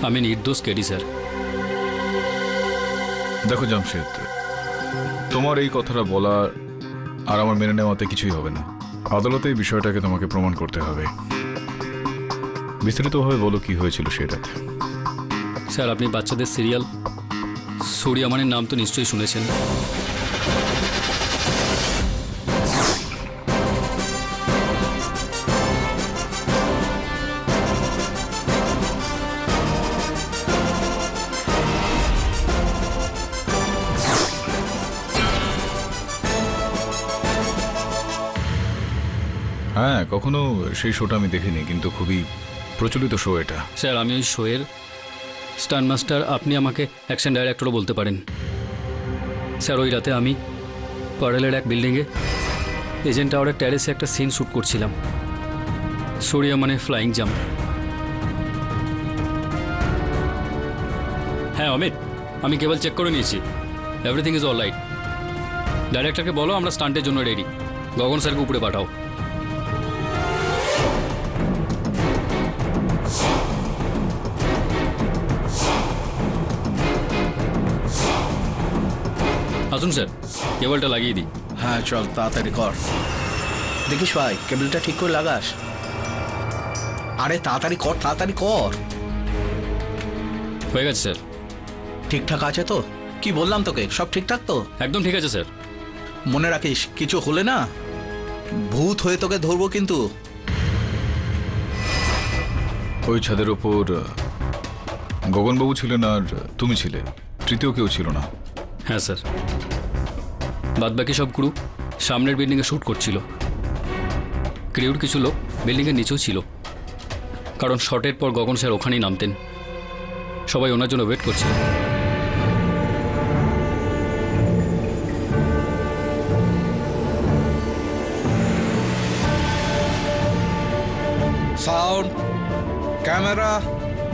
আমি নির্দোষ KD sir. দেখো জামশেদ, তোমার এই কথাটা বলা আর আমার মেনে নেওয়াতে কিছুই হবে না। আদালতে এই বিষয়টাকে তোমাকে প্রমাণ করতে হবে। বিস্তারিতভাবে বলো কি হয়েছিল সেটাতে। স্যার, আপনি বাচ্চাদের সিরিয়াল সূর্যমানের নাম তো নিশ্চয়ই শুনেছেন। হ্যাঁ, কখনো সেই শোটা আমি দেখিনি, কিন্তু খুবই প্রচলিত শো এটা। স্যার, আমি ওই শোয়ের স্টান মাস্টার, আপনি আমাকে অ্যাকশন ডাইরেক্টরও বলতে পারেন। স্যার, ওই রাতে আমি পারেলের এক বিল্ডিংয়ে এজেন্ট টাওয়ারের ট্যারেসে একটা সিন শ্যুট করছিলাম, সূর্যমানের ফ্লাইং জাম্প। হ্যাঁ অমিত, আমি কেবল চেক করে নিয়েছি, এভরিথিং ইজ অল রাইট। ডাইরেক্টরকে বলো আমরা স্টান্টের জন্য রেডি, গগন স্যারকে উপরে পাঠাও। আসুন স্যার, কেবলটা লাগিয়ে দিই। হ্যাঁ চল তাড়াতাড়ি কর। দেখিস ভাই, কেবলটা ঠিক করে লাগাস। আরে তাড়াতাড়ি কর, তাড়াতাড়ি কর। হয়ে গেছে স্যার। ঠিকঠাক আছে তো? কি বললাম তোকে, সব ঠিকঠাক তো? একদম ঠিক আছে স্যার। মনে রাখিস, কিছু হলে না ভূত হয়ে তোকে ধরবো কিন্তু। ওই ছাদের ওপর গগনবাবু ছিলেন আর তুমি ছিলে, তৃতীয় কেউ ছিল না। হ্যাঁ স্যার, বাদবাকি সব ক্রু সামনের বিল্ডিংয়ে শ্যুট করছিল। ক্রিউর কিছু লোক বিল্ডিংয়ের নিচেও ছিল, কারণ শটের পর গগন স্যার ওখানেই নামতেন। সবাই ওনার জন্য ওয়েট করছিল। Sound, camera,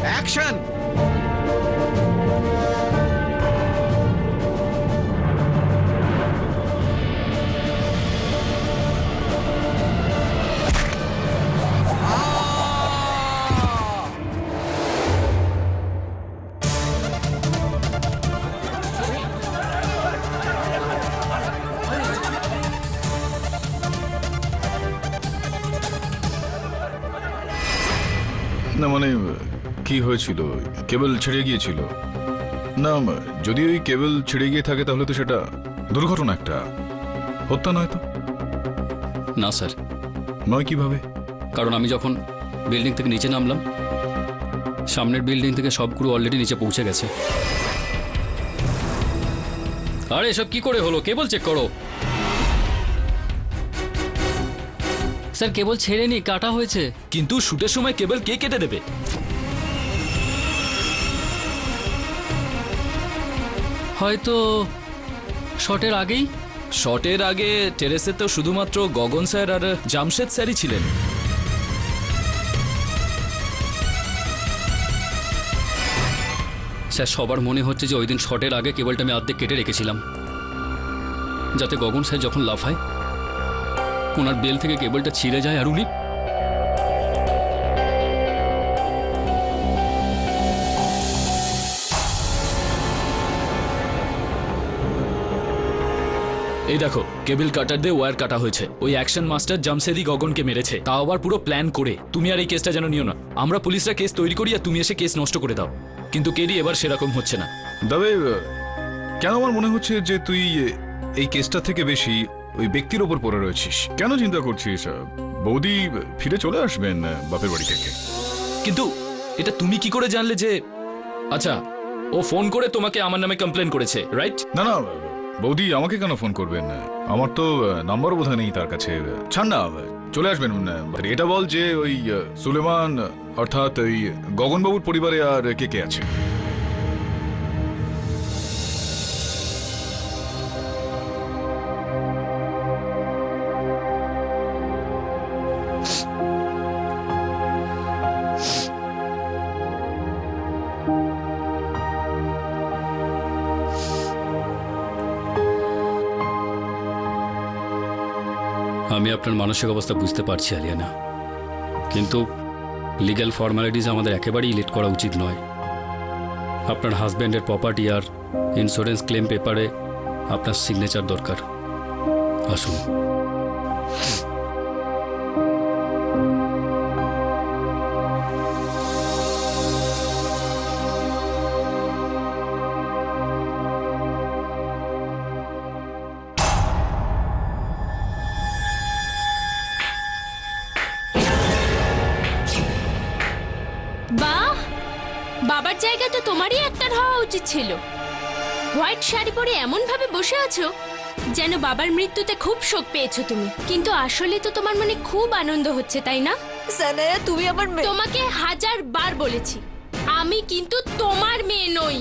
action. না মানে কি হয়েছিল? কেবল ছিঁড়ে গিয়েছিল না? যদি ওই কেবল ছিঁড়ে গিয়ে থাকে তাহলে তো সেটা দুর্ঘটনা, একটা হত্যা নয় তো? না স্যার। নয় কিভাবে? কারণ আমি যখন বিল্ডিং থেকে নিচে নামলাম, সামনের বিল্ডিং থেকে সব ক্রু অলরেডি নিচে পৌঁছে গেছে। আরে এসব কি করে হলো? কেবল চেক করো। স্যার, কেবল ছেড়েনি, কাটা হয়েছে। কিন্তু শুটের সময় কেবল কে কেটে দেবে? হয়তো শটের আগেই। শটের আগে টেরেসে তো শুধুমাত্র গগন স্যার আর জামশেদ স্যারই ছিলেন। স্যার, সবার মনে হচ্ছে যে ওই দিন শটের আগে কেবলটা আমি অর্ধেক কেটে রেখেছিলাম, যাতে গগন স্যার যখন লাফায় ওনার বেল থেকে কেবলটা ছিঁড়ে যায় আর উনি এই দেখো, কেবল কাটার দিয়ে ওয়্যার কাটা হয়েছে। ওই অ্যাকশন মাস্টার জামশেদই গগনকে মেরেছে, তাও আবার পুরো প্ল্যান করে। তুমি আর এই কেসটা যেন নিও না। আমরা পুলিশরা কেস তৈরি করি আর তুমি এসে কেস নষ্ট করে দাও। কিন্তু কেডি, এবার সেরকম হচ্ছে না। তবে কেন আমার মনে হচ্ছে যে তুই এই কেসটা থেকে বেশি ওই ব্যক্তির ওপর পড়ে রয়েছিস। কেন চিন্তা করছিস? বৌদি ফিরে চলে আসবেন বাপের বাড়ি থেকে। কিন্তু এটা তুমি কি করে জানলে যে? আচ্ছা, ও ফোন করে তোমাকে আমার নামে কমপ্লেন করেছে, রাইট? না না, বৌদি আমাকে কেন ফোন করবেন? আমার তো নাম্বার বোধহয় নেই তার কাছে। ছাড় না, চলে আসবেন। এটা বল যে ওই সুলেমান অর্থাৎ ওই গগনবাবুর পরিবারে আর কে কে আছে? আমি আপনার মানসিক অবস্থা বুঝতে পারছি আলিয়ানা, কিন্তু লিগ্যাল ফর্মালিটিস আমাদের একেবারেই লেট করা উচিত নয়। আপনার হাজব্যান্ডের প্রপার্টি আর ইন্স্যুরেন্স ক্লেম পেপারে আপনার সিগনেচার দরকার। আসুন। বাহ, বাবার জায়গা তো তোমারই একটার হওয়া উচিত ছিল। হোয়াইট শাড়ি পরে এমন ভাবে বসে আছো যেন বাবার মৃত্যুতে খুব শোক পেয়েছো তুমি, কিন্তু আসলে তো তোমার মনে খুব আনন্দ হচ্ছে, তাই না? সানায়া, তুমি আমার মেয়ে। তোমাকে 1000 বার বলেছি আমি কিন্তু তোমার মেয়ে নই।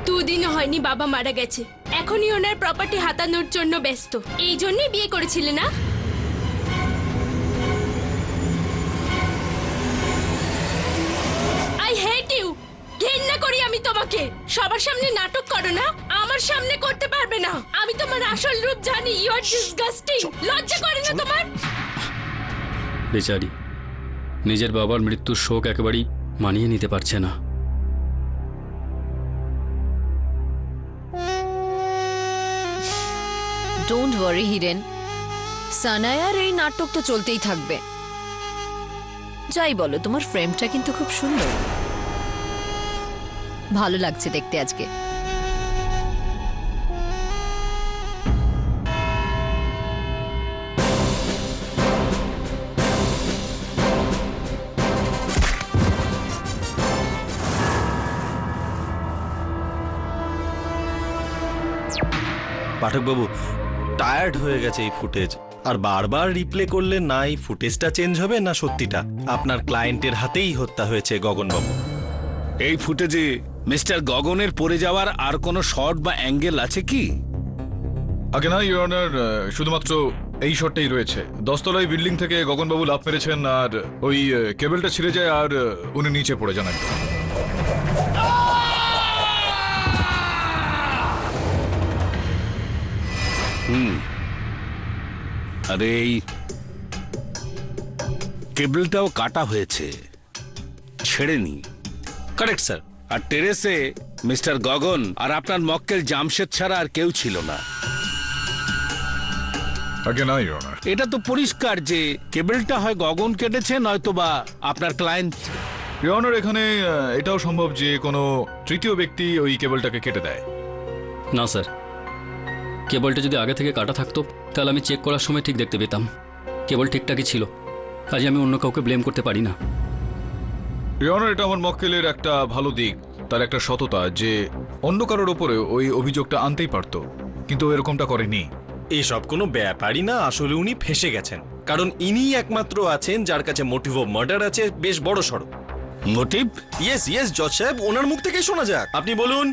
দুদিনও হয়নি বাবা মারা গেছে, এখনই ওনার প্রপার্টি হাতানোর জন্য ব্যস্ত। এই জন্যই বিয়ে করেছিলে না? আই হেট ইউ, ঘেন্না করি আমি তোমাকে। সবার সামনে নাটক করো না, আমার সামনে করতে পারবে না। আমি তোমার আসল রূপ জানি। You are disgusting. লজ্জা করে না তোমার? বেচারি নিজের বাবার মৃত্যুর শোক একেবারেই মানিয়ে নিতে পারছে না। ডোন্ট ওয়ারি হিরেন, সানায়ার এই নাটক তো চলতেই থাকবে। যাই বলো, তোমার ফ্রেমটা কিন্তু খুব সুন্দর, ভালো লাগছে দেখতে আজকে। পাঠকবাবু, টায়ার্ড হয়ে গেছে এই ফুটেজ, আর বারবার রিপ্লে করলে না এই ফুটেজটা চেঞ্জ হবে না সত্যিটা। আপনার ক্লায়েন্টের হাতেই হত্যা হয়েছে গগনবাবু। এই ফুটেজে মিস্টার গগনের পড়ে যাওয়ার আর কোনো শট বা অ্যাঙ্গেল আছে কি? আগে না ইউর অনার, শুধুমাত্র এই শটটাই রয়েছে। 10 তলায় বিল্ডিং থেকে গগনবাবু লাফ মেরেছেন আর ওই কেবলটা ছিঁড়ে যায় আর উনি নিচে পড়ে যান একদম। আরে এই কেবলটাও কাটা হয়েছে, ছেড়েনি। Correct sir. আর টেরেসে মিস্টার গগন আর আপনার মক্কেল জামশেদ ছাড়া আর কেউ ছিল না। আগে না ইউর অনার, এটা তো পরিষ্কার যে কেবলটা হয় গগন কেটেছে, নয়তো বা আপনার ক্লায়েন্ট। ইউর অনার, এখানে এটাও সম্ভব যে কোনো তৃতীয় ব্যক্তি ওই কেবলটাকে কেটে দেয়। না স্যার, কেবলটা যদি আগে থেকে কাটা থাকতো তাহলে আমি চেক করার সময় ঠিক দেখতে পেতাম কেবল ঠিকঠাকই ছিল। কাজে আমি অন্য কাউকে ব্লেম করতে পারি না। ইউর অনার, এটা আমার মক্কেলের একটা ভালো দিক, তার একটা সততা, যে অন্য কারোর ওপরে ওই অভিযোগটা আনতেই পারতো, কিন্তু ও এরকমটা করেনি। এসব কোনো ব্যাপারই না, আসলে উনি ফেঁসে গেছেন, কারণ ইনিই একমাত্র আছেন যার কাছে মোটিভ অফ মার্ডার আছে বেশ বড় সড়ো। মোটিভ? ইয়েস ইয়েস জজ সাহেব, ওনার মুখ থেকেই শোনা যাক। আপনি বলুন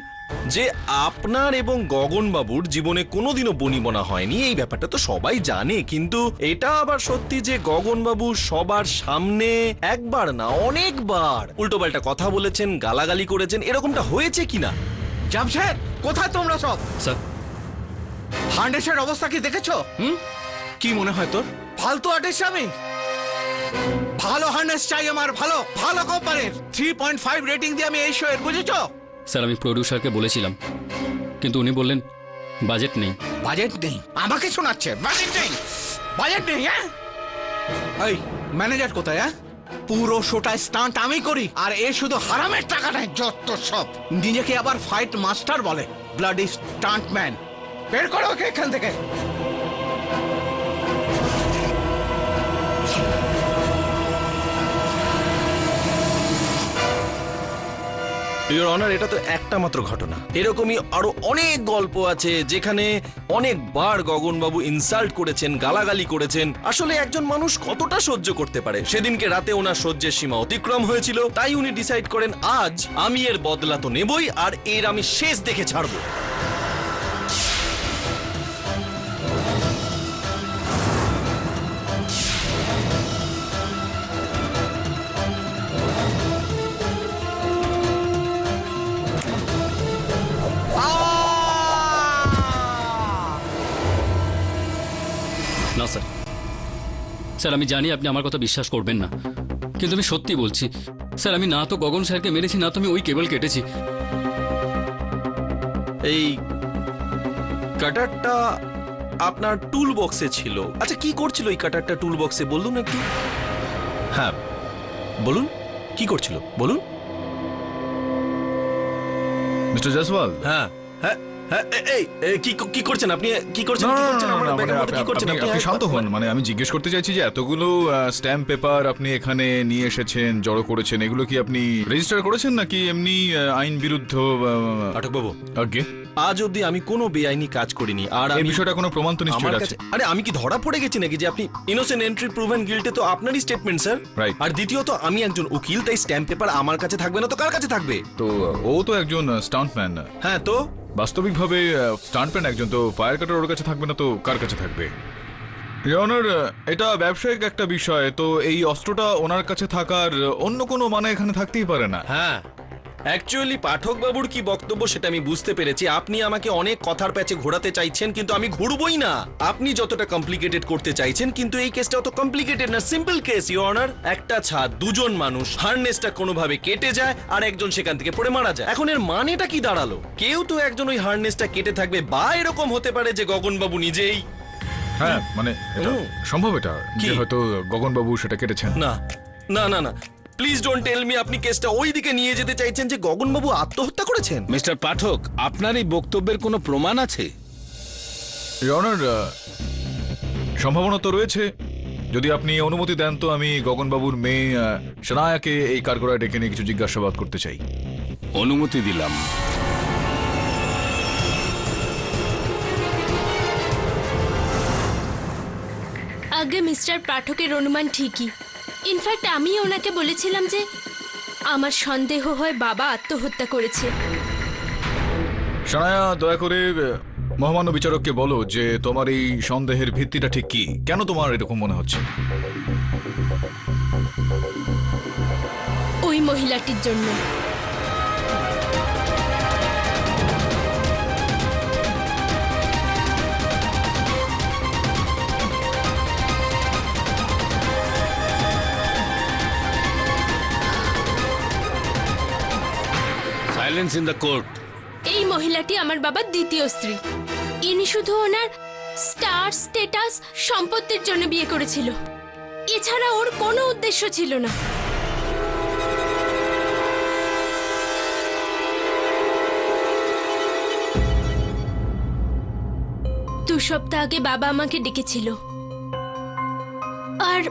যে আপনার এবং গগনবাবুর জীবনে কোনোদিনও বনিবনা হয়নি, এই ব্যাপারটা তো সবাই জানে, কিন্তু এটা আবার সত্যি যে গগনবাবু সবার সামনে একবার না অনেকবার উল্টোপাল্টা কথা বলেছেন, গালাগালি করেছেন, এরকমটা হয়েছে কিনা? জামশেদ, কোথায় তোমরা সব? স্যার, হার্নেসের অবস্থা কি দেখেছো? কি মনে হয় তোর? ফালতু আর্টিস্ট আমি। ভালো হার্নেস চাই আমার, ভালো ভালো কোম্পানির। 3.5 রেটিং দিয়ে আমি এই শো এর, বুঝেছো? স্যার আমি প্রডিউসারকে বলেছিলাম, কিন্তু উনি বললেন বাজেট নেই। বাজেট নেই? আমাকে শোনাচ্ছে বাজেট নেই, বাজেট নেই। হ্যাঁ, এই ম্যানেজার কোথায়? হ্যাঁ, পুরো শোটা স্টান্ট আমি করি, আর এ শুধু হারামের টাকা নেয় যত সব। নিজেকে আবার ফাইট মাস্টার বলে, ব্লাডি স্টান্ট ম্যান। বের করো ওকে এখান থেকে। ইওর অনার, এটা তো একটা মাত্র ঘটনা, এরকমই আরো অনেক গল্প আছে যেখানে অনেকবার গগনবাবু ইনসাল্ট করেছেন, গালাগালি করেছেন। আসলে একজন মানুষ কতটা সহ্য করতে পারে? সেদিনকে রাতে ওনার সহ্যের সীমা অতিক্রম হয়েছিল, তাই উনি ডিসাইড করেন আজ আমি এর বদলা তো নেবই, আর এর আমি শেষ দেখে ছাড়বো। না স্যার, স্যার আমি জানি আপনি আমার কথা বিশ্বাস করবেন না, কিন্তু আমি সত্যি বলছি স্যার, আমি না তো গগন স্যারকে মেরেছি, না তো আমি ওই কেবল কেটেছি। এই কাটারটা আপনার টুল বক্সে ছিল। আচ্ছা, কি করছিল এই কাটারটা টুল বক্সে বলুন একটু। হ্যাঁ বলুন, কি করছিল বলুন। মিস্টার জয়সওয়াল, হ্যাঁ হ্যাঁ হ্যাঁ, কি করছেন আপনি? কি করছেন? না, কি না, করছেন? না, আমার না, ব্যাগের মানে মধ্যে কি করছেন আপনি আপনি? শান্ত হন। মানে আমি জিজ্ঞেস করতে চাইছি যে এতগুলো স্ট্যাম্প পেপার আপনি এখানে নিয়ে এসেছেন, জড়ো করেছেন, এগুলো কি আপনি রেজিস্টার করেছেন নাকি এমনি আইন বিরুদ্ধ? পাঠক বাবু, আগে আজ অবধি আমি কোনো বেআইনি কাজ করিনি। আর এই আমি বিষয়টা কোনো প্রমাণ তো আমার নিশ্চয়ই কাছে, আছে। আরে আমি কি ধরা পড়ে গেছি নাকি যে আপনি ইনোসেন্ট এন্ট্রি প্রুভেন গিল্টে? তো আপনারই স্টেটমেন্ট স্যার। Right. আর দ্বিতীয়ত আমি একজন উকিল, তাই স্ট্যাম্প পেপার আমার কাছে থাকবে না তো কার কাছে থাকবে? তো ও তো একজন স্টান্টম্যান। হ্যাঁ তো বাস্তবিকভাবে স্টান্টম্যান একজন, তো ফায়ার কাটার ওর কাছে থাকবে না তো কার কাছে থাকবে? ইওর অনার, এটা ব্যবসায়িক একটা বিষয়, তো এই অস্ত্রটা ওনার কাছে থাকার অন্য কোনো মানে এখানে থাকতেই পারে না। হ্যাঁ, অ্যাকচুয়ালি পাঠক বাবুর কি বক্তব্য সেটা আমি বুঝতে পেরেছি। আপনি আমাকে অনেক কথার প্যাচে ঘোরাতে চাইছেন, কিন্তু আমি ঘুরবই না। আপনি যতটা কমপ্লিকেটেড করতে চাইছেন, কিন্তু এই কেসটা অত কমপ্লিকেটেড না, সিম্পল কেস ইওর অনার। একটা ছাদ, দুজন মানুষ, হার্নেসটা কোনোভাবে কেটে যায় আর একজন সেখান থেকে পড়ে মারা যায়। এখন এর মানেটা কি দাঁড়ালো? কেউ তো একজন ওই হার্নেসটা কেটে থাকবে, বা এরকম হতে পারে যে গগনবাবু নিজেই। হ্যাঁ, মানে এটা হুম। সম্ভব, এটা কি? যে হয়তো গগনবাবু সেটা কেটেছেন। না না না না, প্লিজ ডোন্ট টেল মি আপনি কেসটা ওই দিকে নিয়ে যেতে চাইছেন যে গগনবাবু আত্মহত্যা করেছেন। মিস্টার পাঠক, আপনার এই বক্তব্যের কোনো প্রমাণ আছে? ইওর অনার, সম্ভাবনা তো রয়েছে। যদি আপনি অনুমতি দেন তো আমি গগনবাবুর মেয়ে সানায়াকে এই কারগড়ায় ডেকে নিয়ে কিছু জিজ্ঞাসাবাদ করতে চাই। অনুমতি দিলাম। আগে মিস্টার পাঠকের অনুমান ঠিকই। ইনফ্যাক্ট আমি ওনাকে বলেছিলাম যে আমার সন্দেহ হয় বাবা আত্মহত্যা করেছে। সানায়া, দয়া করে মহামান্য বিচারককে বলো যে তোমার এই সন্দেহের ভিত্তিটা ঠিক কি, কেন তোমার এরকম মনে হচ্ছে? ওই মহিলাটির জন্য। Silence in the court. এই মহিলাটি আমার বাবার দ্বিতীয় স্ত্রী। ইনি শুধু ওনার স্টার স্ট্যাটাস সম্পত্তির জন্য বিয়ে করেছিল, এছাড়া ওর কোনো উদ্দেশ্য ছিল না। দু সপ্তাহ আগে বাবা আমাকে ডেকেছিল আর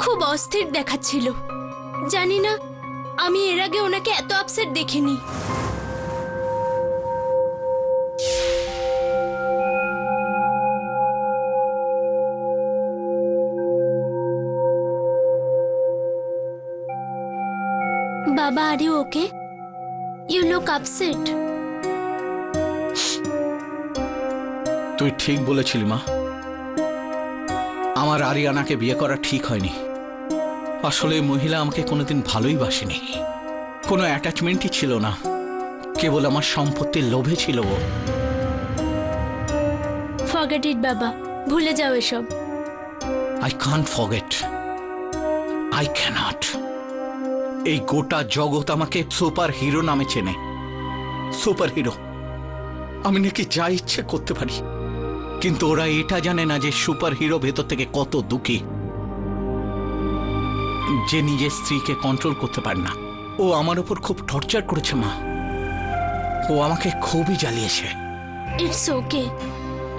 খুব অস্থির দেখাচ্ছিল। জানি না, আমি এর আগে ওনাকে এত আপসেট দেখিনি। বাবা, are you okay? You look upset. তুই ঠিক বলেছিলি মা, আমার আরিয়ানাকে বিয়ে করা ঠিক হয়নি। আসলে এই মহিলা আমাকে কোনোদিন ভালোই বাসেনি, কোনো অ্যাটাচমেন্টই ছিল না, কেবল আমার সম্পত্তির লোভে ছিল ও। ফরগেট ইট বাবা, ভুলে যাও এসব। I can't forget, I cannot. এই গোটা জগৎ আমাকে সুপার হিরো নামে চেনে। সুপার হিরো, আমি নাকি যা ইচ্ছে করতে পারি, কিন্তু ওরা এটা জানে না যে সুপার হিরো ভেতর থেকে কত দুঃখী, যে নিজের স্ত্রীকে কন্ট্রোল করতে পারে না। ও আমার উপর খুব টর্চার করেছে মা, ও আমাকে খুবই জ্বালিয়েছে। It's okay,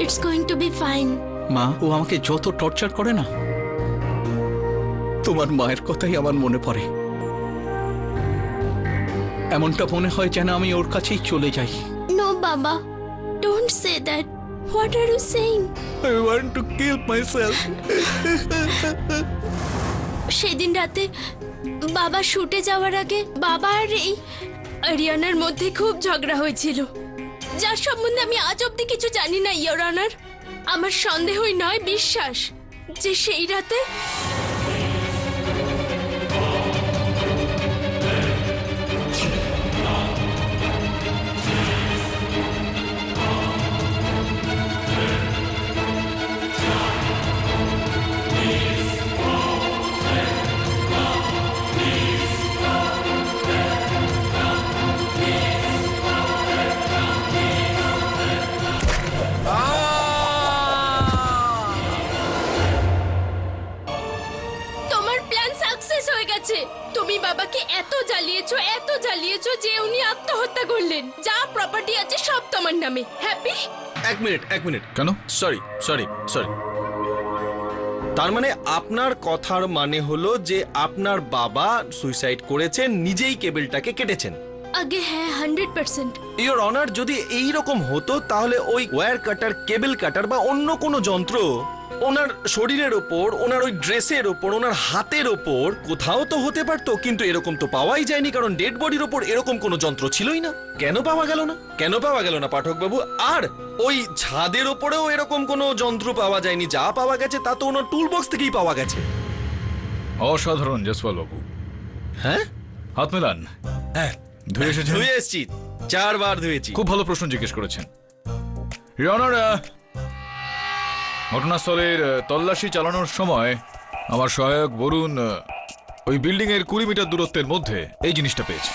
it's going to be fine. মা, ও আমাকে যত টর্চার করে না, তোমার মায়ের কথাই আমার মনে পড়ে। এমনটা মনে হয় যেন আমি ওর কাছেই চলে যাই। নো বাবা, don't say that. What are you saying? I want to kill myself. সেদিন রাতে বাবা শুটে যাওয়ার আগে বাবা আর এই আরিয়ানার মধ্যে খুব ঝগড়া হয়েছিল, যার সম্বন্ধে আমি আজ অব্দি কিছু জানি না ইওর অনার। আমার সন্দেহই নয়, বিশ্বাস যে সেই রাতে শুনলেন, যা প্রপার্টি আছে সব তোমার নামে। হ্যাপি? এক মিনিট কেন? সরি তার মানে আপনার কথার মানে হলো যে আপনার বাবা সুইসাইড করেছেন, নিজেই কেবলটাকে কেটেছেন। আগে হ্যাঁ, 100%। ইওর অনার, যদি এই রকম হতো তাহলে ওই ওয়্যার কাটার, কেবল কাটার বা অন্য কোনো যন্ত্র ওনার শরীরের ওপর, ওনার ওই ড্রেসের ওপর, ওনার হাতের ওপর কোথাও তো হতে পারতো, কিন্তু এরকম তো পাওয়াই যায়নি, কারণ ডেড বডির ওপর এরকম কোনো যন্ত্র ছিলই না। কেন পাওয়া গেল না পাঠক বাবু? আর ওই ছাদের ওপরেও এরকম কোনো যন্ত্র পাওয়া যায়নি, যা পাওয়া গেছে তা তো ওনার টুল বক্স থেকেই পাওয়া গেছে। অসাধারণ জয়সওয়াল বাবু। হ্যাঁ, হাত মেলান। হ্যাঁ, ধুয়ে এসেছেন? ধুয়ে এসেছি, 4 বার ধুয়েছি। খুব ভালো প্রশ্ন জিজ্ঞেস করেছেন। ইওর অনার, ঘটনাস্থলের তল্লাশি চালানোর সময় আমার সহায়ক বরুণ ওই বিল্ডিং এর 20 মিটার দূরত্বের মধ্যে এই জিনিসটা পেয়েছে।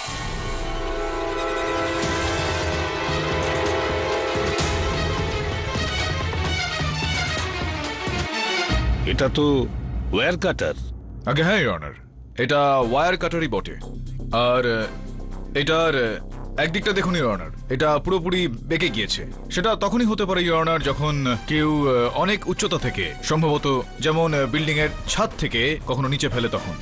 এটা তো ওয়্যার কাটার। আগে হ্যাঁ ইওর অনার, এটা ওয়্যার কাটারই বটে। আর এটার একদিকটা দেখুন ইওর অনার, এটা পুরোপুরি বেঁকে গিয়েছে। সেটা তখনই হতে পারে ইওর অনার যখন কেউ অনেক উচ্চতা থেকে, সম্ভবত যেমন বিল্ডিং এর ছাদ থেকে কখনো নিচে ফেলে তখন।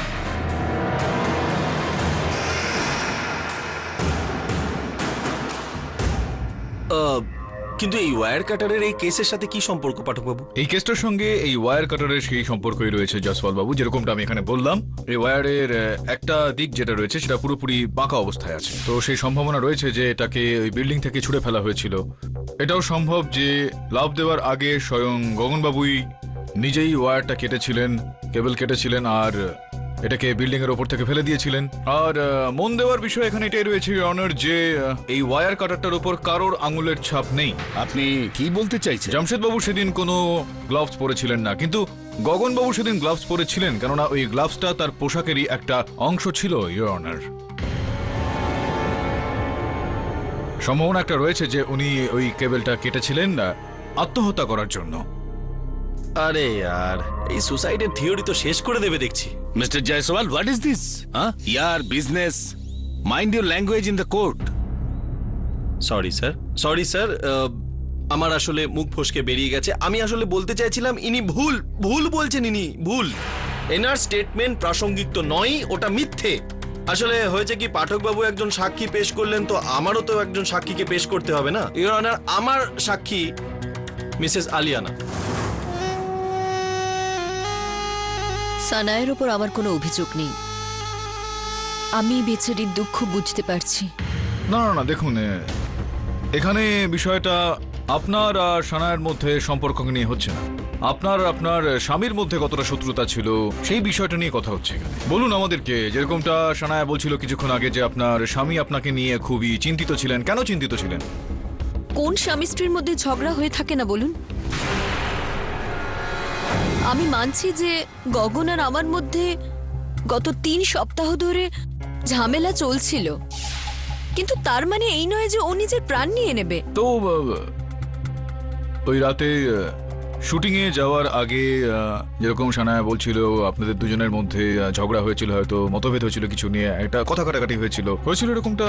কিন্তু এই ওয়্যার কাটারের এই কেসের সাথে কি সম্পর্ক পাঠক বাবু? এই কেসটার সঙ্গে এই ওয়্যার কাটারের সেই সম্পর্কই রয়েছে জয়সওয়াল বাবু। যেরকমটা আমি এখানে বললাম, এই ওয়্যারের একটা দিক যেটা রয়েছে সেটা পুরোপুরি বাঁকা অবস্থায় আছে। তো সেই সম্ভাবনা রয়েছে যে এটাকে ওই বিল্ডিং থেকে ছুঁড়ে ফেলা হয়েছিল। এটাও সম্ভব যে লাফ দেওয়ার আগে স্বয়ং গগনবাবুই নিজেই ওয়্যারটা কেটেছিলেন, কেবল কেটেছিলেন, আর এটাকে বিল্ডিং এর ওপর থেকে ফেলে দিয়েছিলেন। আর মন দেওয়ার বিষয় এখানে এটাই রয়েছে অনার যে এই ওয়্যার কাটারটার উপর কারোর আঙুলের ছাপ নেই। আপনি কি বলতে চাইছেন? জামশেদ বাবু সেদিন কোনো গ্লাভস পরেছিলেন না, কিন্তু গগন বাবু সেদিন গ্লাভস পরেছিলেন, কেননা ওই গ্লাভসটা তার পোশাকেরই একটা অংশ ছিল ইওর অনার। সম্ভাবনা একটা রয়েছে যে উনি ওই কেবলটা কেটেছিলেন আত্মহত্যা করার জন্য। আরে यार, এই সুসাইডের থিওরি তো শেষ করে দেবে দেখছি। Mister Jaiswal, what is this? Year business, mind your language in the court. Sorry sir, আমার আসলে মুখ ফসকে বেরিয়ে গেছে। আমি আসলে বলতে চাইছিলাম ইনি ভুল বলছেন, ইনি ভুল। এনার স্টেটমেন্ট প্রাসঙ্গিক তো নয়, ওটা মিথ্যে। আসলে হয়েছে কি, পাঠক বাবু একজন সাক্ষী পেশ করলেন, তো আমারও তো একজন সাক্ষীকে পেশ করতে হবে না ইওর অনার। আমার সাক্ষী মিসেস আলিয়ানা। সানায়ের ওপর আমার কোনো অভিযোগ নেই। আমি বেচারির দুঃখ বুঝতে পারছি। না না না, দেখুন, এখানে বিষয়টা আপনার আর সানায়ের মধ্যে সম্পর্ক নিয়ে হচ্ছে না। আপনার স্বামীর মধ্যে কতটা শত্রুতা ছিল সেই বিষয়টা নিয়ে কথা হচ্ছে এখানে। বলুন আমাদেরকে, যেরকমটা সানায়া বলছিল কিছুক্ষণ আগে যে আপনার স্বামী আপনাকে নিয়ে খুবই চিন্তিত ছিলেন। কেন চিন্তিত ছিলেন? কোন স্বামী স্ত্রীর মধ্যে ঝগড়া হয়ে থাকে না বলুন? আমি মানছি যে গগন আর আমার মধ্যে গত 3 সপ্তাহ ধরে ঝামেলা চলছিল, কিন্তু তার মানে এই নয় যে ও নিজের প্রাণ নিয়ে নেবে। তো ওই রাতে শুটিং এ যাওয়ার আগে যেরকম সানায়া বলছিল আপনাদের দুজনের মধ্যে ঝগড়া হয়েছিল, হয়তো মতভেদ হয়েছিল কিছু নিয়ে, একটা কথা কাটাকাটি হয়েছিল এরকমটা?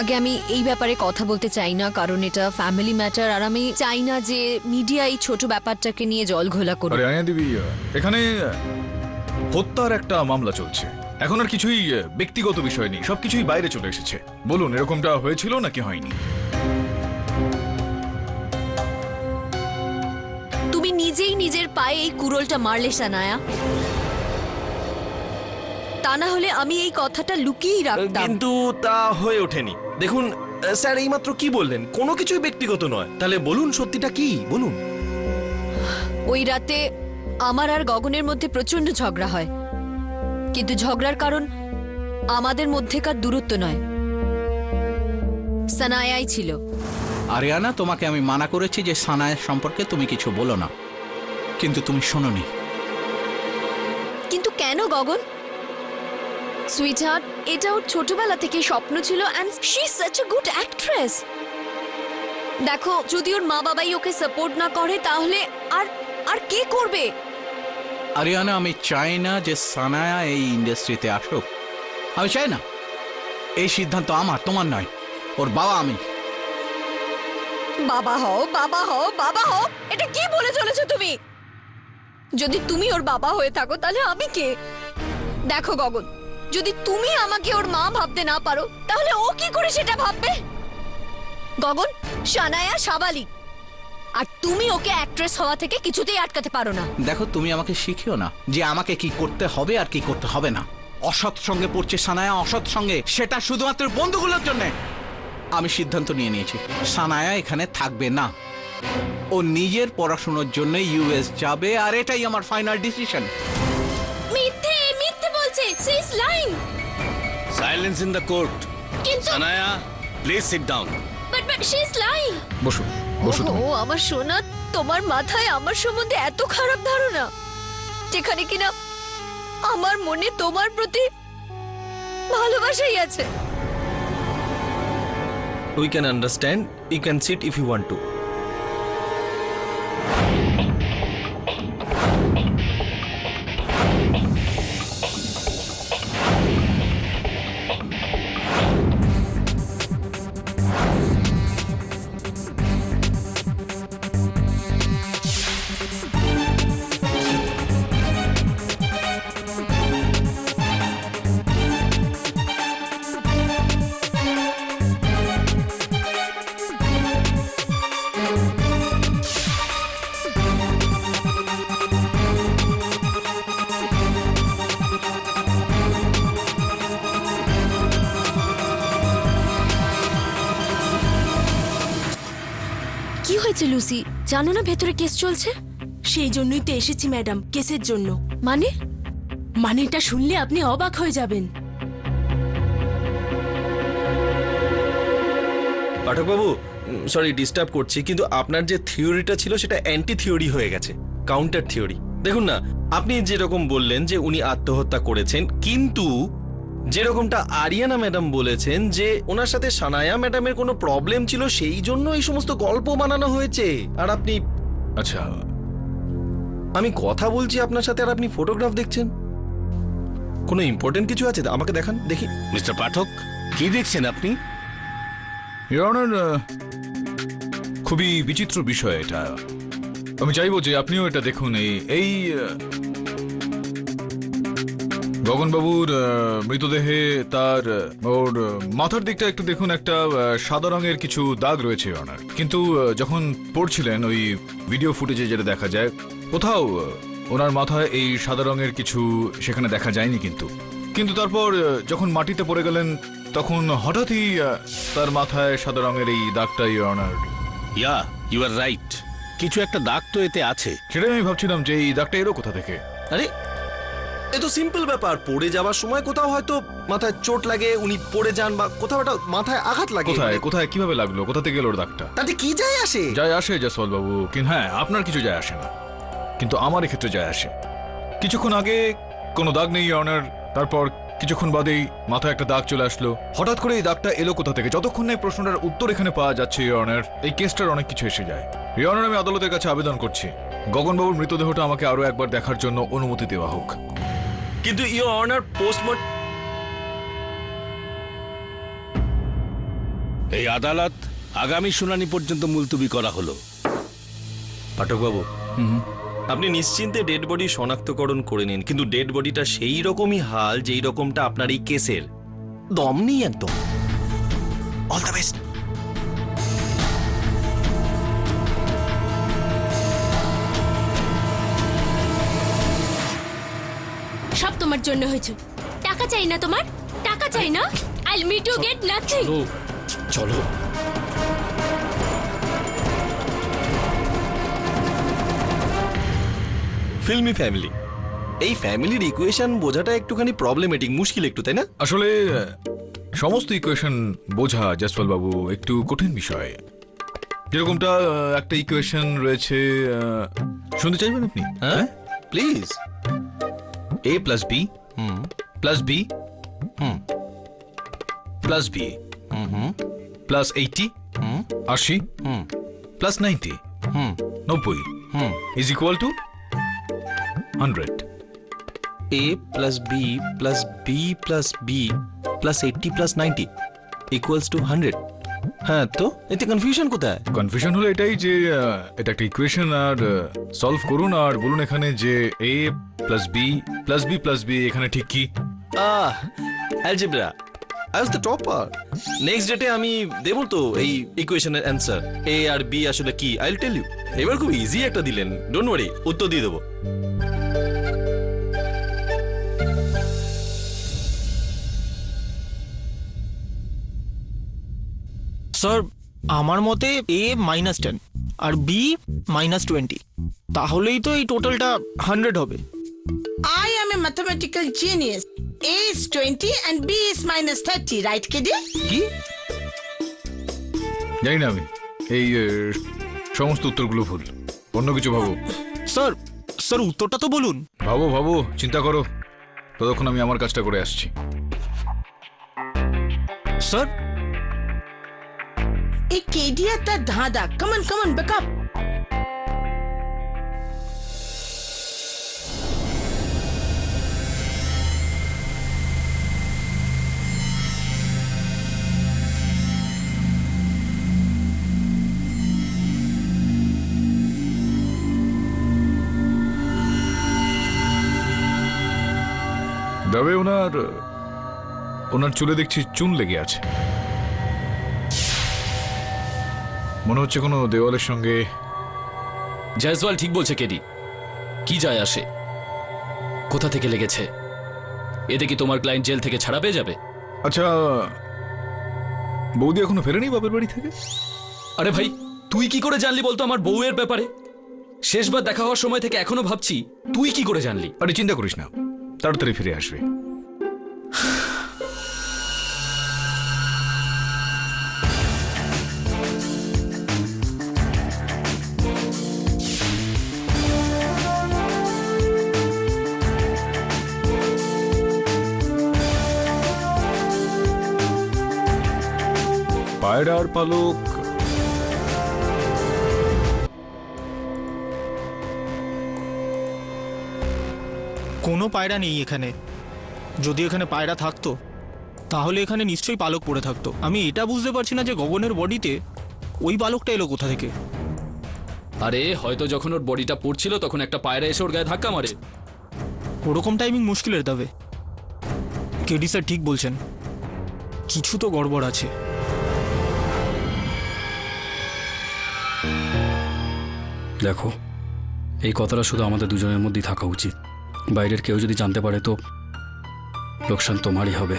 আগে আমি এই ব্যাপারে কথা বলতে চাই না, কারণ এটা ফ্যামিলি ম্যাটার, আর আমি চাই না যে মিডিয়া এই ছোট ব্যাপারটাকে নিয়ে জল ঘোলা করুক। আরে আয়া দেবী, এখানে হত্যার একটা মামলা চলছে, এখন আর কিছুই ব্যক্তিগত বিষয় নেই, সবকিছুই বাইরে চলে এসেছে। বলুন, এরকমটা হয়েছিল নাকি হয়নি? তুমি নিজেই নিজের পায়ে এই কুড়োলটা মারলে সানায়া, তা না হলে আমি এই কথাটা লুকিয়েই রাখতাম। কিন্তু তা হয়ে ওঠেনি। দেখুন স্যার, এইমাত্র কি বললেন, কোনো কিছুই ব্যক্তিগত নয়। তাহলে বলুন সত্যিটা কি, বলুন। ওই রাতে আমার আর গগনের মধ্যে প্রচন্ড ঝগড়া হয়, কিন্তু ঝগড়ার কারণ আমাদের মধ্যেকার দূরত্ব নয়, সানায়াই ছিল। আরিয়ানা, তোমাকে আমি মানা করেছি যে সানায়ের সম্পর্কে তুমি কিছু বলো না, কিন্তু তুমি শোনোনি। কিন্তু কেন গগন? সুইটহার্ট, এটা ওর ছোটবেলা থেকে স্বপ্ন ছিল, and she is such a good actress. দেখো, যদি ওর মা বাবাই ওকে সাপোর্ট না করে তাহলে আর কে করবে? আরিয়ানা, আমি চাই না যে সানায়া এই ইন্ডাস্ট্রিতে আসুক। আমি চাই না। এই সিদ্ধান্ত আমার, তোমার নয়। ওর বাবা আমি। বাবা হও, বাবা হও, বাবা হও, এটা কি বলে চলেছো তুমি? যদি তুমি ওর বাবা হয়ে থাকো তাহলে আমি কে? দেখো গগন, যদি তুমি আমাকে ওর মা ভাবতে না পারো তাহলে ও কি করে সেটা ভাববে? গগন, সানায়া সাবালিক, আর তুমি ওকে অ্যাক্ট্রেস হওয়া থেকে কিছুতেই আটকাতে পারো না। দেখো, তুমি আমাকে শিখিও না যে আমাকে কি করতে হবে আর কি করতে হবে না। অসৎ সঙ্গে পড়ছে সানায়া, অসৎ সঙ্গে, সেটা শুধুমাত্র বন্ধুগুলোর জন্য। আমি সিদ্ধান্ত নিয়ে নিয়েছি, সানায়া এখানে থাকবে না। ও নিজের পড়াশোনার জন্য ইউএস যাবে, আর এটাই আমার ফাইনাল ডিসিশন। মিথ্যে মিথ্যে বলছে, she is lying. Silence in the court. কিন্তু Sanaya, please sit down. But she is lying. বসো, বসো তুমি। ও আমার সোনা, তোমার মাথায় আমার সম্বন্ধে এত খারাপ ধারণা, যেখানে কিনা আমার মনে তোমার প্রতি ভালোবাসাই আছে। We can understand, you can sit if you want to. কি হয়েছে লুসি? জানো না ভেতরে কেস চলছে? সেই জন্যই তো এসেছি ম্যাডাম, কেসের জন্য। মানে? মানেটা শুনলে আপনি অবাক হয়ে যাবেন। পাঠকবাবু, সরি ডিস্টার্ব করছি, কিন্তু আপনার যে থিওরিটা ছিল সেটা অ্যান্টি থিওরি হয়ে গেছে, কাউন্টার থিওরি। দেখুন না, আপনি যেরকম বললেন যে উনি আত্মহত্যা করেছেন, কিন্তু যেরকমটা আরিয়ানা ম্যাডাম বলেছেন যে ওনার সাথে সানায়া ম্যাডামের কোনো প্রবলেম ছিল, সেই জন্য এই সমস্ত গল্প বানানো হয়েছে। আর আপনি, আচ্ছা, আমি কথা বলছি আপনার সাথে আর আপনি ফটোগ্রাফ দেখছেন। কোনো ইম্পর্টেন্ট কিছু আছে? আমাকে দেখান দেখি। মিস্টার পাঠক, কি দেখছেন আপনি? ইওর অনার, খুবই বিচিত্র বিষয় এটা। আমি চাইবো যে আপনিও এটা দেখুন। এই গগনবাবুর মৃতদেহে তার ওর মাথার দিকটা একটু দেখুন, একটা সাদা রঙের কিছু দাগ রয়েছে অনার। কিন্তু যখন পড়ছিলেন ওই ভিডিও ফুটেজে যেটা দেখা যায়, কোথাও ওনার মাথায় এই সাদা রঙের কিছু সেখানে দেখা যায়নি। কিন্তু তারপর যখন মাটিতে পড়ে গেলেন তখন হঠাৎই তার মাথায় সাদা রঙের এই দাগটা honour. Yeah, you are right, কিছু একটা দাগ তো এতে আছে। সেটাই আমি ভাবছিলাম যে এই দাগটা এলো কোথা থেকে। আরে এ তো সিম্পল ব্যাপার, পড়ে যাওয়ার সময় কোথাও হয়তো মাথায় চোট লাগে, উনি পড়ে যান, বা কোথাও একটা মাথায় আঘাত লাগে। কোথায় কোথায় কিভাবে লাগলো, কোথা থেকে এলো ওর দাগটা? তাতে কি যায় আসে? যায় আসে জয়সওয়াল বাবু, কিন্তু হ্যাঁ, আপনার কিছু যায় আসে না, কিন্তু আমার এক্ষেত্রে যায় আসে। কিছুক্ষণ আগে কোনো দাগ নেই অনার, তারপর কিছুক্ষণ বাদেই মাথায় একটা দাগ চলে আসলো। হঠাৎ করে এই দাগটা এলো কোথা থেকে? যতক্ষণ না এই প্রশ্নটার উত্তর এখানে পাওয়া যাচ্ছে অনার, এই কেসটার অনেক কিছু এসে যায়। অনার, আমি আদালতের কাছে আবেদন করছি গগনবাবুর মৃতদেহটা আমাকে আরো একবার দেখার জন্য অনুমতি দেওয়া হোক। কিন্তু ইওর অনার, পোস্টমর্টম। এই আদালত আগামী শুনানি পর্যন্ত মুলতবি করা হলো। পাঠকবাবু, আপনি নিশ্চিন্তে ডেড বডি শনাক্তকরণ করে নিন, কিন্তু ডেড বডিটা সেই রকমই হাল যেই রকমটা আপনার এই কেসের। দম নেই একদম। All the best. সব তোমার জন্য হয়েছে। টাকা চাই না তোমার? টাকা চাই না? I will meet you get nothing. চলো। ফিল্মি ফ্যামিলি, এই ফ্যামিলির ইকুয়েশন বোঝাটা একটুখানি প্রবলেমেটিক, মুশকিল একটু, তাই না? আসলে সমস্ত ইকুয়েশন বোঝা জয়সওয়াল বাবু একটু কঠিন বিষয়। যেরকমটা একটা ইকুয়েশন রয়েছে, শুনতে চাইবেন আপনি? হ্যাঁ, please. a plus B plus B plus B plus 80 80 plus 90 90 is equal to 100। A plus B plus B plus B plus 80 plus 90 equals to 100. হ্যাঁ, তো এতে কনফিউশন কোথায়? কনফিউশন হলো এটাই যে এটা একটা ইকুয়েশন, আর সলভ করুন আর বলুন এখানে যে a plus B plus B plus B এখানে ঠিক কি? Algebra. I was the topper. Next ডেটে আমি দেব তো এই ইকুয়েশনের অ্যান্সার। এ আর বি আসলে কি আই উইল টেল ইউ। এবার খুব ইজি একটা দিলেন, ডোন্ট ওয়ারি, উত্তর দিয়ে দেবো। স্যার আমার মতে A-10 আর B-20, তাহলেই তো এই টোটালটা 100 হবে। I am a mathematical genius. A is 20 and B is minus 30, right, Kiddy? কি? জানি না আমি, এই সমস্ত উত্তরগুলো ভুল, অন্য কিছু ভাবো। স্যার স্যার উত্তরটা তো বলুন। ভাবো ভাবো, চিন্তা করো, ততক্ষণ আমি আমার কাজটা করে আসছি। Sir A Kiddy at the dhada. Come on, back up. তবে ওনার চুলে দেখছি চুন লেগে আছে, মনে হচ্ছে কোনো দেওয়ালের সঙ্গে। জয়সওয়াল ঠিক বলছে কেডি, কি যায় আসে কোথা থেকে লেগেছে? এতে কি তোমার ক্লায়েন্ট জেল থেকে ছাড়া পেয়ে যাবে? আচ্ছা, বৌদি এখনো ফেরেনি বাপের বাড়ি থেকে? আরে ভাই, তুই কি করে জানলি বলতো আমার বউয়ের ব্যাপারে? শেষবার দেখা হওয়ার সময় থেকে এখনো ভাবছি তুই কি করে জানলি। আরে চিন্তা করিস না, তাড়াতাড়ি ফিরে আসবে। পায়রার পালক কোনো পায়রা নেই এখানে। যদি এখানে পায়রা থাকতো তাহলে এখানে নিশ্চয়ই পালক পড়ে থাকতো। আমি এটা বুঝতে পারছি না যে গগনের বডিতে ওই পালকটা এলো কোথা থেকে। আরে হয়তো যখন ওর বডিটা পড়ছিল তখন একটা পায়রা এসে ওর গায়ে ধাক্কা মারে। ওরকম টাইমিং মুশকিলের দাবে। কেডি স্যার ঠিক বলছেন, কিছু তো গড়বড় আছে। দেখো, এই কথাটা শুধু আমাদের দুজনের মধ্যেই থাকা উচিত। বাইরের কেউ যদি জানতে পারে তো লোকসান তোমারই হবে।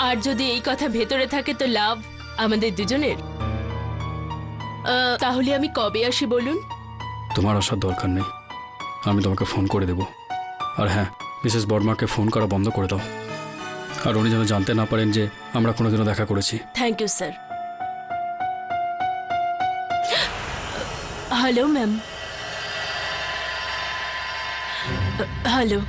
আর যদি এই কথা ভেতরে থাকে তো লাভ আমাদের দুজনের। তাহলে আমি কবে আসি বলুন? তোমার আসার দরকার নেই, আমি তোমাকে ফোন করে দেব। আর হ্যাঁ, মিসেস বর্মাকে ফোন করা বন্ধ করে দাও, আর উনি যেন জানতে না পারেন যে আমরা কোনোদিনও দেখা করেছি। Thank you sir. Hello ma'am. Hello,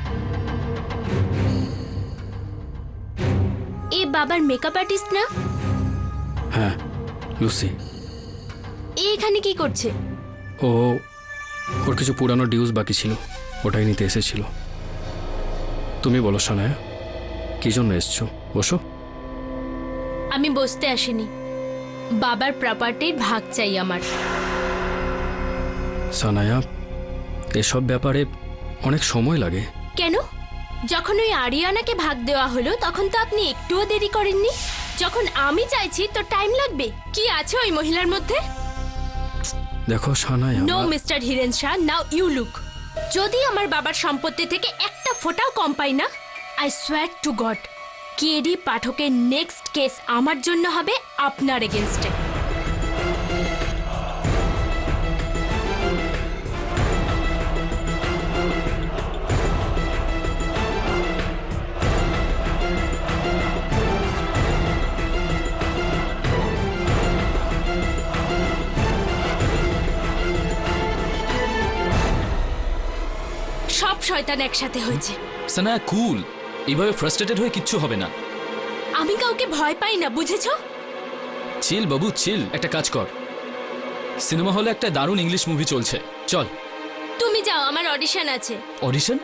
এ বাবার মেকআপ আর্টিস্ট না? হ্যাঁ, লুসি। এ এখানে কি করছে? ওর কিছু পুরানো ডিউজ বাকি ছিল, ওটাই নিতে এসেছিল। তুমি বলো সানায়া, কি জন্য এসছো? বসো। আমি বসতে আসিনি, বাবার প্রপার্টির ভাগ চাই আমার। সানায়া, এসব ব্যাপারে অনেক সময় লাগে। কেন? যখন ওই আরিয়ানাকে ভাগ দেওয়া হলো তখন তো আপনি একটুও দেরি করেননি। যখন আমি চাইছি তো টাইম লাগবে। কি আছে ওই মহিলার মধ্যে? দেখো Sanaya, no Mr Hiren Shah, now you look. যদি আমার বাবার সম্পত্তি থেকে একটা ফোঁটাও কম পাই না, I swear to God, KD পাঠকের নেক্সট কেস আমার জন্য হবে আপনার এগেনস্টে। সব শয়তান একসাথে হয়েছে। সানা কুল, এইভাবে ফ্রাস্ট্রেটেড হয়ে কিচ্ছু হবে না। আমি কাউকে ভয় পাই না, বুঝেছো? চিল বাবু চিল। একটা কাজ কর, সিনেমা হলে একটা দারুণ ইংলিশ মুভি চলছে, চল তুমি যাও, আমার অডিশন আছে। অডিশন?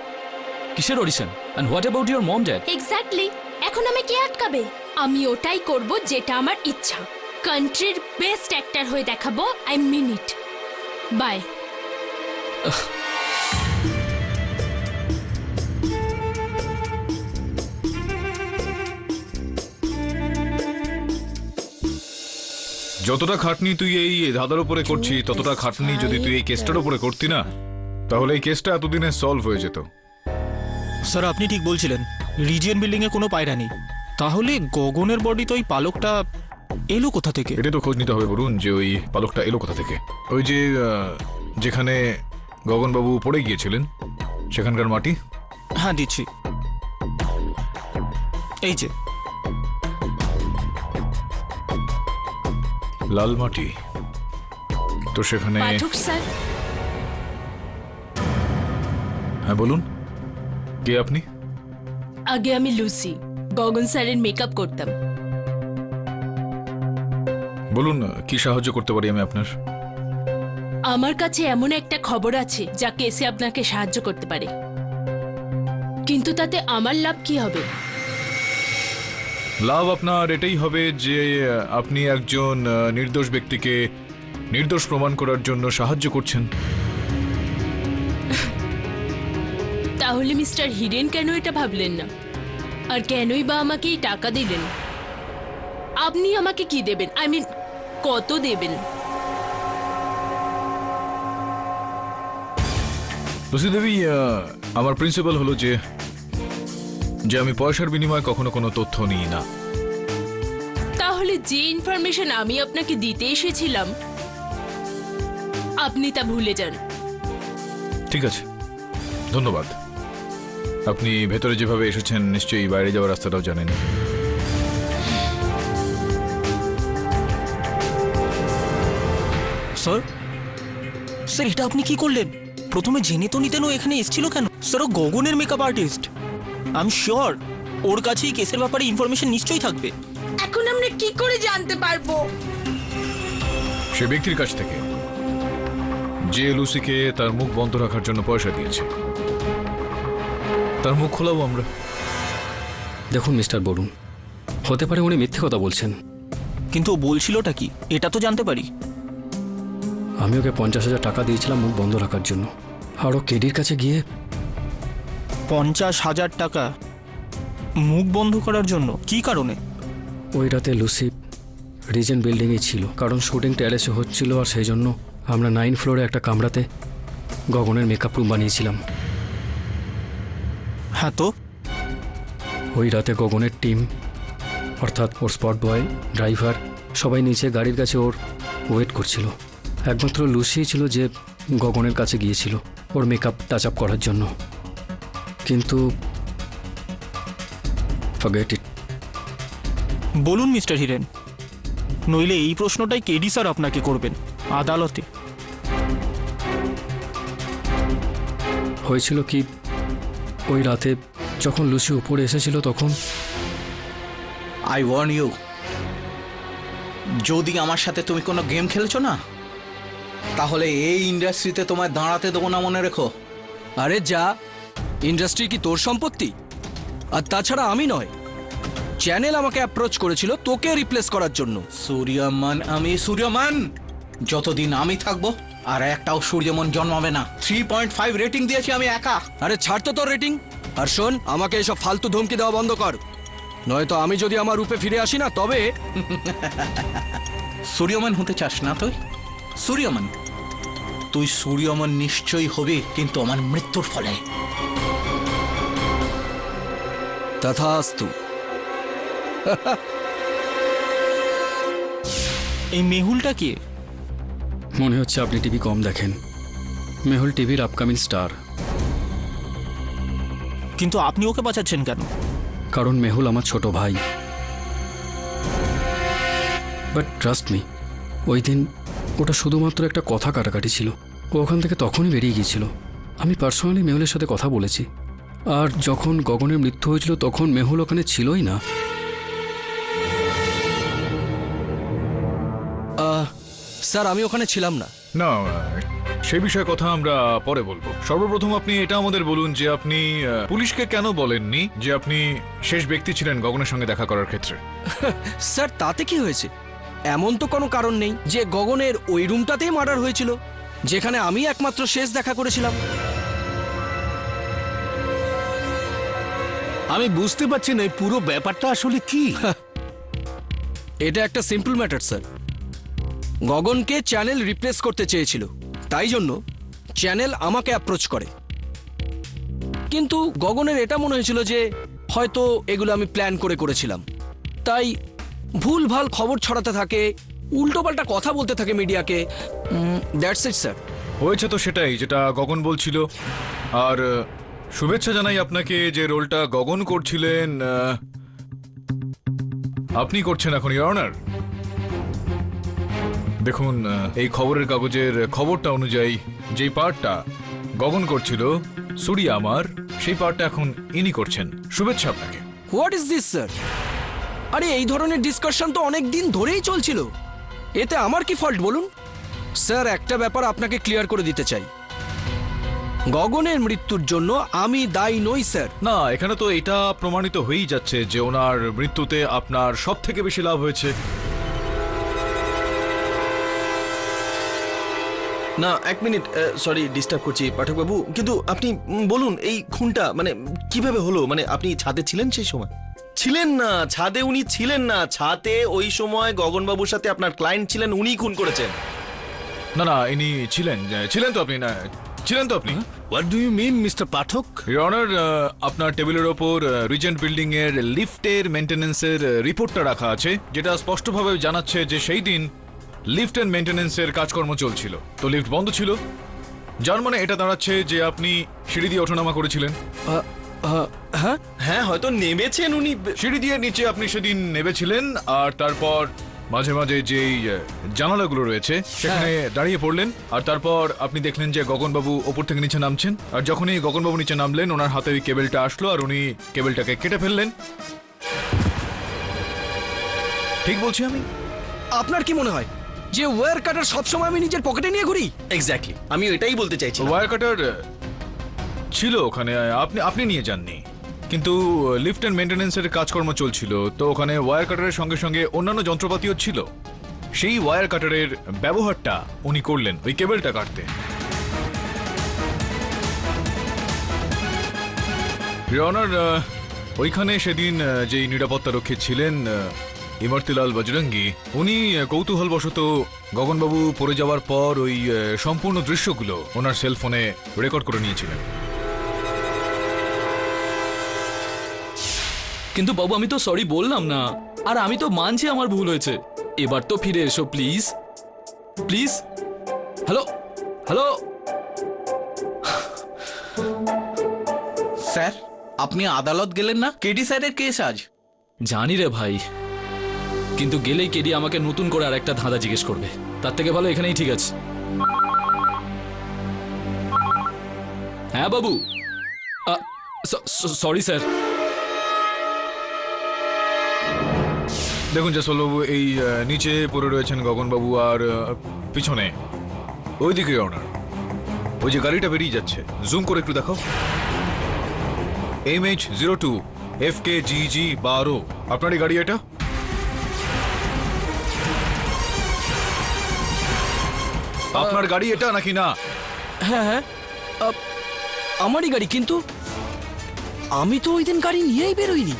কিসের audition? And what about your mom dad? Exactly. এখন আমি কে আটকাবে? আমি ওটাই করব যেটা আমার ইচ্ছা। কান্ট্রির বেস্ট অ্যাক্টর হয়ে দেখাবো। I mean it. বাই। যতটা খাটনি তুই এই ধাঁধার উপরে করছিস, ততটা খাটনি যদি তুই এই কেসটার উপরে করতি না, তাহলে এই কেসটা এতদিনে সলভ হয়ে যেত। স্যার আপনি ঠিক বলছিলেন, রিজিয়ন বিল্ডিংয়ে কোনো পায়রা নেই। তাহলে গগনের বডিতে ওই পালকটা এলো কোথা থেকে? এটা তো খোঁজ নিতে হবে বলুন, যে ওই পালকটা এলো কোথা থেকে। ওই যে যেখানে গগনবাবু পড়ে গিয়েছিলেন সেখানকার মাটি। হ্যাঁ দিচ্ছি, এই যে। লাল মাটি তো সেখানে। পাঠক স্যার, হ্যাঁ বলুন, কে আপনি? আগে আমি লুসি, গগন স্যারের মেকআপ করতাম। বলুন কি সাহায্য করতে পারি আমি আপনার? আমার কাছে এমন একটা খবর আছে যা কেসে আপনাকে সাহায্য করতে পারে, কিন্তু তাতে আমার লাভ কি হবে? লাভ আপনার এটাই হবে যে আপনি একজন নির্দোষ ব্যক্তিকে নির্দোষ প্রমাণ করার জন্য সাহায্য করছেন। তাহলে মিস্টার হিরেন কেন এটা ভাবলেন না? আর কেনই বা আমাকে এই টাকা দিলেন? আপনি আমাকে কি দেবেন? আই মিন, কত দেবেন? লুসি দেবী, আমার প্রিন্সিপাল হলো যে আমি পয়সার বিনিময়ে কখনো কোনো তথ্য নিই না। তাহলে যে ইনফরমেশন আমি আপনাকে দিতে এসেছিলাম আপনি তা ভুলে যান। ঠিক আছে, ধন্যবাদ। আপনি ভেতরে যেভাবে এসেছেন নিশ্চয়ই বাইরে যাওয়ার রাস্তাটাও জানেন। স্যার, স্যার এটা আপনি কি করলেন? প্রথমে জেনে তো নিতেন ও এখানে এসেছিল কেন? স্যার ও গগনের makeup artist. I am sure ওর কাছেই কেসের ব্যাপারে ইনফরমেশন নিশ্চয়ই থাকবে। এখন আমরা কি করে জানতে পারবো? সে ব্যক্তির কাছ থেকে যে লুসিকে তার মুখ বন্ধ রাখার জন্য পয়সা দিয়েছে, তার মুখ খোলাবো আমরা। দেখুন মিস্টার বরুণ, হতে পারে উনি মিথ্যে কথা বলছেন। কিন্তু ও বলছিলটা কি এটা তো জানতে পারি। আমি ওকে 50,000 টাকা দিয়েছিলাম মুখ বন্ধ রাখার জন্য, আর ও কেডির কাছে গিয়ে 50,000 টাকা মুখ বন্ধ করার জন্য? কি কারণে? ওই রাতে লুসি রিজেন্ট বিল্ডিংয়ে ছিল, কারণ শুটিং টেরেসে হচ্ছিল, আর সেই জন্য আমরা 9 ফ্লোরে একটা কামরাতে গগনের মেকআপ রুম বানিয়েছিলাম। হ্যাঁ তো ওই রাতে গগনের টিম, অর্থাৎ ওর স্পট বয়, ড্রাইভার, সবাই নিচে গাড়ির কাছে ওর ওয়েট করছিল। একমাত্র লুসি ছিল যে গগনের কাছে গিয়েছিল ওর মেকআপ টাচ আপ করার জন্য। কিন্তু ফরগেট ইট। বলুন মিস্টার হিরেন, নইলে এই প্রশ্নটাই কেডি স্যার আপনাকে করবেন আদালতে। হয়েছিল কি, ওই রাতে যখন লুসি উপরে এসেছিল তখন আই ওয়ার্ন ইউ, যদি আমার সাথে তুমি কোনো গেম খেলছো না, তাহলে এই ইন্ডাস্ট্রিতে তোমায় দাঁড়াতে দেবো না, মনে রেখো। আরে যা, ইন্ডাস্ট্রি কি তোর সম্পত্তি? আর তাছাড়া আমি নয়, চ্যানেল আমাকে অ্যাপ্রোচ করেছিল তোকে রিপ্লেস করার জন্য। সূর্যমান, আমি সূর্যমান, যতদিন আমি থাকবো আর একটাও সূর্যমন জন্মাবে না। 3.5 রেটিং দিয়েছি আমি একা। আরে ছাড় তো তোর রেটিং। আর শোন, আমাকে এসব ফালতু ধমকি দেওয়া বন্ধ কর, নয়তো আমি যদি আমার রূপে ফিরে আসি না তবে। সূর্যমান হতে চাস না তুই? সূর্যমান, তুই সূর্যমান নিশ্চয়ই হবি, কিন্তু আমার মৃত্যুর ফলে। তথাস্তু। এই মেহুলটা কে? মনে হচ্ছে আপনি টিভি কম দেখেন। মেহুল টিভির আপকামিং স্টার। কিন্তু আপনি ওকে বাঁচাচ্ছেন কেন? কারণ মেহুল আমার ছোট ভাই। বাট ট্রাস্ট মি, ওই দিন ওটা শুধুমাত্র একটা কথা কাটাকাটি ছিল। ও ওখান থেকে তখনই বেরিয়ে গিয়েছিল। আমি পার্সোনালি মেহুলের সাথে কথা বলেছি, আর যখন গগনের মৃত্যু হয়েছিল তখন মেহুল ওখানে ছিলই না। স্যার আমি ওখানে ছিলাম না। না, সেই বিষয়ে কথা আমরা পরে বলবো। সর্বপ্রথম আপনি এটা আমাদের বলুন যে আপনি পুলিশকে কেন বলেননি যে আপনি শেষ ব্যক্তি ছিলেন গগনের সঙ্গে দেখা করার ক্ষেত্রে? স্যার তাতে কি হয়েছে? এমন তো কোনো কারণ নেই যে গগনের ওই রুমটাতেই মার্ডার হয়েছিল, যেখানে আমি একমাত্র শেষ দেখা করেছিলাম। আমি বুঝতে পারছি না এই পুরো ব্যাপারটা আসলে কি। এটা একটা সিম্পল ম্যাটার স্যার। গগনকে চ্যানেল রিপ্লেস করতে চেয়েছিল, তাই জন্য চ্যানেল আমাকে অ্যাপ্রোচ করে। কিন্তু গগনের এটা মনে হয়েছিল যে হয়তো এগুলো আমি প্ল্যান করে করেছিলাম, তাই ভুলভাল খবর ছড়াতে থাকে, উল্টোপাল্টা কথা বলতে থাকে মিডিয়াকে। That's it sir. হয়েছে তো সেটাই যেটা গগন বলছিল। আর শুভেচ্ছা জানাই আপনাকে যে রোলটা গগন করছিলেন আপনি করছেন এখন, ইওর অনার। দেখুন, এই খবরের কাগজের খবরটা অনুযায়ী যেই পার্টটা গগন করছিল সুরিয়া আমার, সেই পার্টটা এখন ইনি করছেন। শুভেচ্ছা আপনাকে। What is this sir? আরে এই ধরনের ডিসকাশন তো অনেক দিন ধরেই চলছিল, এতে আমার কি ফল্ট বলুন? স্যার একটা ব্যাপার আপনাকে ক্লিয়ার করে দিতে চাই, গগনের মৃত্যুর জন্য আমি দায়ী নই স্যার। না, এখানে তো এটা প্রমাণিত হয়েই যাচ্ছে যে ওনার মৃত্যুতে আপনার সব থেকে বেশি লাভ হয়েছে। না, এক মিনিট, সরি ডিস্টার্ব করছি পাঠকবাবু, কিন্তু আপনি বলুন এই খুনটা মানে কিভাবে হলো? মানে আপনি ছাদে ছিলেন সেই সময়? ছিলেন না, ছাদে উনি ছিলেন না। ছাদে ওই সময় গগনবাবুর সাথে আপনার ক্লায়েন্ট ছিলেন, উনিই খুন করেছেন। না না, ইনি ছিলেন ছিলেন তো আপনি, না ছিলেন তো আপনি? What do you mean Mr Pathak? Your honour, আপনার টেবিলের ওপর রিজেন্ট বিল্ডিং এর লিফটের মেইনটেনেন্সের রিপোর্টটা রাখা আছে, যেটা স্পষ্টভাবে জানাচ্ছে যে সেই দিন লিফট এন্ড মেইনটেনেন্সের কাজকর্ম চলছিল, তো লিফট বন্ধ ছিল। যার মানে এটা দাঁড়াচ্ছে যে আপনি সিঁড়ি দিয়ে ওঠানামা করেছিলেন। হ্যাঁ হ্যাঁ, হয়তো নেমেছেন উনি। সিঁড়ি দিয়ে নিচে আপনি সেদিন নেমেছিলেন, আর তারপর মাঝে মাঝে যেই জানালাগুলো রয়েছে সেখানে দাঁড়িয়ে পড়লেন, আর তারপর আপনি দেখলেন যে গগনবাবু ওপর থেকে নিচে নামছেন, আর যখনই গগনবাবু নিচে নামলেন ওনার হাতে ওই কেবেলটা আসলো আর উনি কেবেলটাকে কেটে ফেললেন। ঠিক বলছি আমি? আপনার কি মনে হয় যে ওয়্যার কাটার সবসময় আমি নিজের পকেটে নিয়ে ঘুরি? এক্স্যাক্টলি, আমি এটাই বলতে চাইছি। ওয়্যার কাটার ছিল ওখানে, আপনি নিয়ে যাননি, কিন্তু লিফট এন্ড মেইনটেনেন্সের কাজকর্ম চলছিল, তো ওখানে ওয়্যার কাটারের সঙ্গে সঙ্গে অন্যান্য যন্ত্রপাতিও ছিল। সেই ওয়্যার কাটারের ব্যবহারটা উনি করলেন ওই কেবলটা কাটতে। ইওর অনার, ওইখানে সেদিন যেই নিরাপত্তা রক্ষী ছিলেন ইমর্তিলাল বজরঙ্গি, উনি কৌতূহলবশত গগনবাবু পড়ে যাওয়ার পর ওই সম্পূর্ণ দৃশ্যগুলো ওনার সেলফোনে রেকর্ড করে নিয়েছিলেন। কিন্তু বাবু আমি তো সরি বললাম না, আর আমি তো মানছি আমার ভুল হয়েছে। এবার তো ফিরে এসো please, please. Hello hello sir, আপনি আদালত গেলেন না? কেডি স্যারের কেস আজ। জানি রে ভাই, কিন্তু গেলেই কেডি আমাকে নতুন করে আর একটা ধাঁধা জিজ্ঞেস করবে, তার থেকে ভালো এখানেই ঠিক আছে। হ্যাঁ বাবু, সরি স্যার। দেখুন জসওয়ালবাবু, এই নিচে পড়ে রয়েছেন গগনবাবু, আর পিছনে ওইদিকে ওনার ওই যে গাড়িটা বেরিয়ে যাচ্ছে, জুম করে একটু দেখাও। MH02 FKGG 12, আপনারই গাড়ি এটা? আপনার গাড়ি এটা নাকি না? হ্যাঁ হ্যাঁ, আমারই গাড়ি, কিন্তু আমি তো ওই দিন গাড়ি নিয়েই বেরোইনি,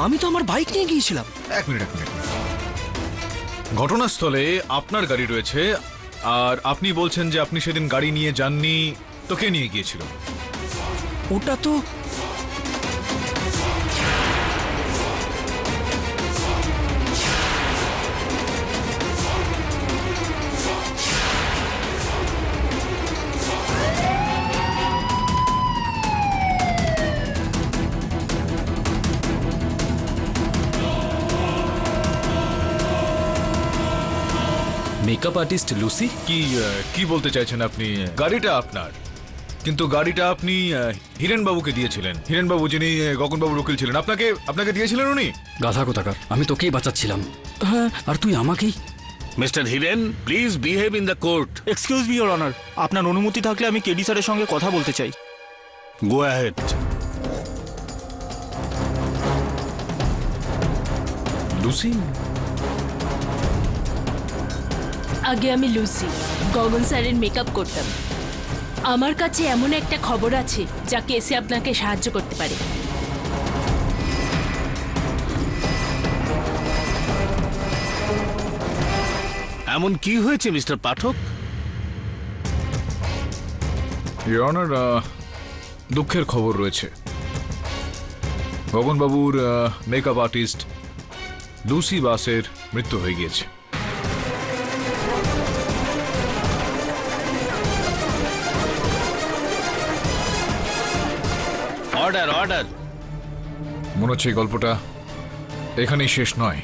আমি তো আমার বাইক নিয়ে গিয়েছিলাম। এক মিনিট। ঘটনাস্থলে আপনার গাড়ি রয়েছে, আর আপনি বলছেন যে আপনি সেদিন গাড়ি নিয়ে যাননি, তো কে নিয়ে গিয়েছিল? ওটা তো মেকআপ আর্টিস্ট লুসি। কি বলতে চাইছেন আপনি? গাড়িটা আপনার, কিন্তু গাড়িটা আপনি হিরেনবাবুকে দিয়েছিলেন। হিরেনবাবু যিনি গগনবাবুর উকিল ছিলেন, আপনাকে দিয়েছিলেন উনি। গাধা কোথাকার, আমি তোকেই বাঁচাচ্ছিলাম, আর তুই আমাকেই mister হিরেন please behave in the court. Excuse me your honour, আপনার অনুমতি থাকলে আমি কেডি স্যারের সঙ্গে কথা বলতে চাই। Go ahead. লুসি, আগে আমি লুসি, গগন স্যারের মেকআপ করতাম। আমার কাছে এমন একটা খবর আছে যা কেসে আপনাকে সাহায্য করতে পারে। এমন কি হয়েছে মিস্টার পাঠক? ইওর অনার, দুঃখের খবর রয়েছে। গগনবাবুর মেকআপ আর্টিস্ট লুসি বাসের মৃত্যু হয়ে গিয়েছে। Order order. মনে হচ্ছে এই গল্পটা এখানেই শেষ নয়।